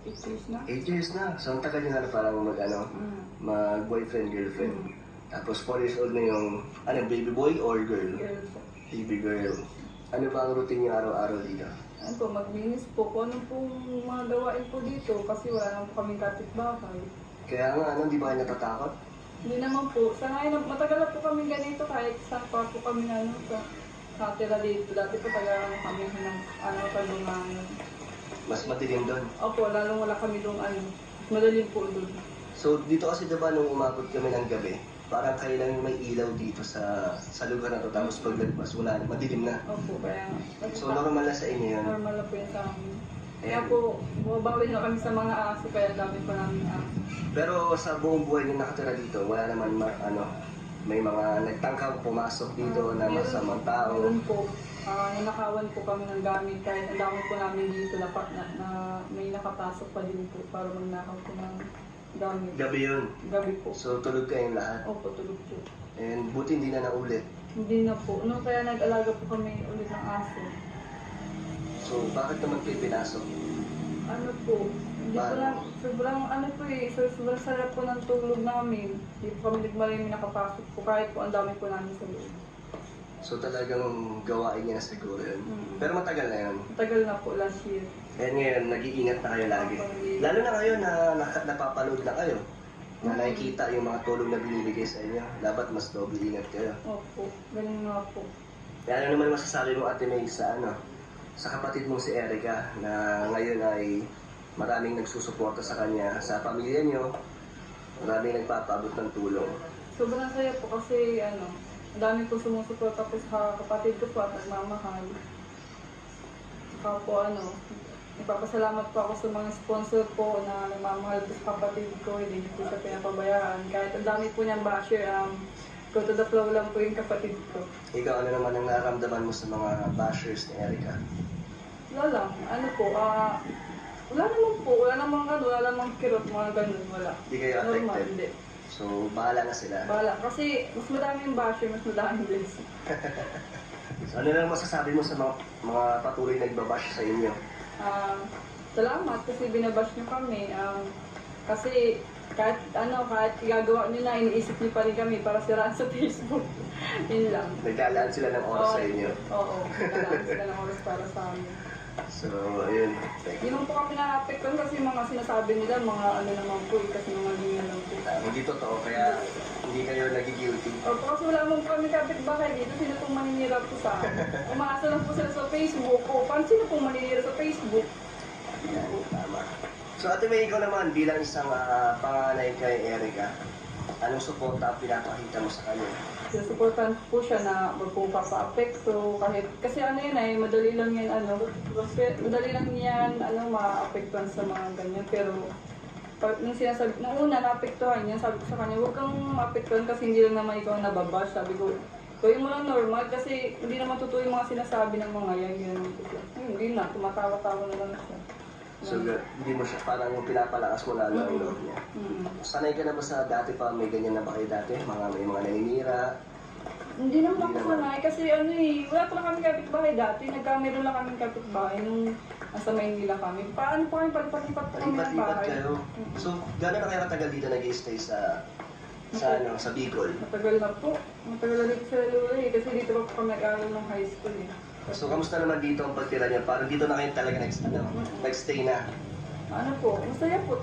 8 years na. 8 years na. So, ang tagal nyo na parang mag-boyfriend, girlfriend. Tapos 4 years old na yung, baby boy or girl? Girl po. Baby girl. Ano ba ang routine niyo araw-araw dito? Ano po, maglinis po. Kung ano pong mga gawain po dito kasi wala naman po kaming kapitbahay. Kaya nga, di ba kayo natatakot? Hindi naman po. Sa ngayon, matagal na po kami ganito kahit saan pa po kami sa tira dito. Dati po taga kami ng kanungan. Mas matilim doon. Opo, lalong wala kami doon madaling po doon. So, dito kasi diba nung umabot kami ng gabi, parang kayo lang yung may ilaw dito sa lugar na to. Tapos paglagpas, wala na, madilim na. Opo, kaya... So, normal na sa inyo yun. Normal na po yun sa amin. Kaya po, bumabawi na kami sa mga aso, kaya dami pa namin aso. Pero sa buong buhay yung nakatira dito, wala naman may mga nagtangkang pumasok dito na masamang tao. Meron po. Nanakawan po kami ng gamit kahit ang dami po namin dito na may nakapasok pa din po para magnakaw po ng gamit. Gabi yun. Gabi po. So tulog kayong lahat. Opo, tulog po. And buti hindi na naulit. Hindi na po. Kaya nag-alaga po kami ulit ng aso. So bakit naman kayo pinasok? Ano po, hindi po lang, sobrang sarap po ng tulog namin. Hindi po kami nagmalimit nakapasok po kahit po ang dami po namin sa loob. So talagang gawain niya na siguro yun. Pero matagal na yun. Matagal na po, last year. And ngayon, nag-iingat na kayo lagi. Lalo na kayo na napapanood na kayo. Na nakikita yung mga tulong na binibigay sa inyo. Dapat mas doble ingat kayo. Opo, ganun nga po. Kaya ano naman masasabi mo, Ate May, sa kapatid mong si Erica na ngayon ay maraming nagsusuporta sa kanya, sa pamilya niyo, maraming nagpapaabot ng tulong. Sobrang saya po kasi ang dami po sumusuporta po sa kapatid ko po at nagmamahal. Saka po nagpapasalamat po ako sa mga sponsor po na nagmamahal po sa kapatid ko, hindi po siya pinapabayaan. Kahit ang dami po niyang basher, go to the flow lang po yung kapatid ko. Ikaw, ano naman ang nararamdaman mo sa mga bashers ni Erica? Wala lang, wala namang kirot, mga ganun, wala. Hindi kayo affected? Normal, hindi. So, bahala na sila. Bahala, kasi mas madaming basher, mas madaming blessing. So, ano lang masasabi mo sa mga patuloy na nagbabash sa inyo? Salamat kasi binabash niyo kami. Kasi kahit gagawa niyo na, iniisip niyo pa rin kami para siraan sa Facebook. Yun lang. Naglalaan sila ng oras sa inyo? Oo, naglalaan sila ng oras para sa amin. So, ayun. Hindi naman po kami na-apektuhan kasi mga sinasabi nila, mga naman po, kasi mga ganyan lang po. Hindi totoo, kaya hindi kayo nagigilty. Opo, kasi wala mong kami kapitbahay dito, sino pong maninira po sa amin. Umaasa lang po sila sa Facebook. Paano sino pong maninira sa Facebook? Yan, tama. So, Ate May, ikaw naman bilang isang panganay kay Erica, anong suporta ang pinapakita mo sa kanya? Sinusuportan po siya na wag po papa-apekto kasi madali lang yan madali lang yan ma-apektuhan sa mga ganyan, pero nung una na-apektuhan niya, sabi ko sa kanya, huwag kang ma-apektuhan kasi hindi lang naman ikaw nababash. Sabi ko, gawin mo lang normal kasi hindi naman totoo yung mga sinasabi ng mga yan. Hindi na, tumatawa-tawa na lang siya. So, hindi mo siya parang pinapalakas mo lalo ang loob niya. Sanay ka na ba sa dati pa, may ganyan na ba kayo dati? May mga naninira? Hindi naman ako sanay kasi wala pa lang kami kapitbahay dati. Meron lang kami kapitbahay nung nasa Maynila kami. Paano po kami palipat-lipat po kami ng bahay? Kayo. So, gano'n na kayo katagal dito nag-i-stay sa Bicol? Matagal na po. Matagal na dito sa Lula kasi dito pa po kami nag-aaral ng high school So, kamusta naman dito ang pagtira niyo? Parang dito na kayo talaga nag-stay na? Ano po, masaya po.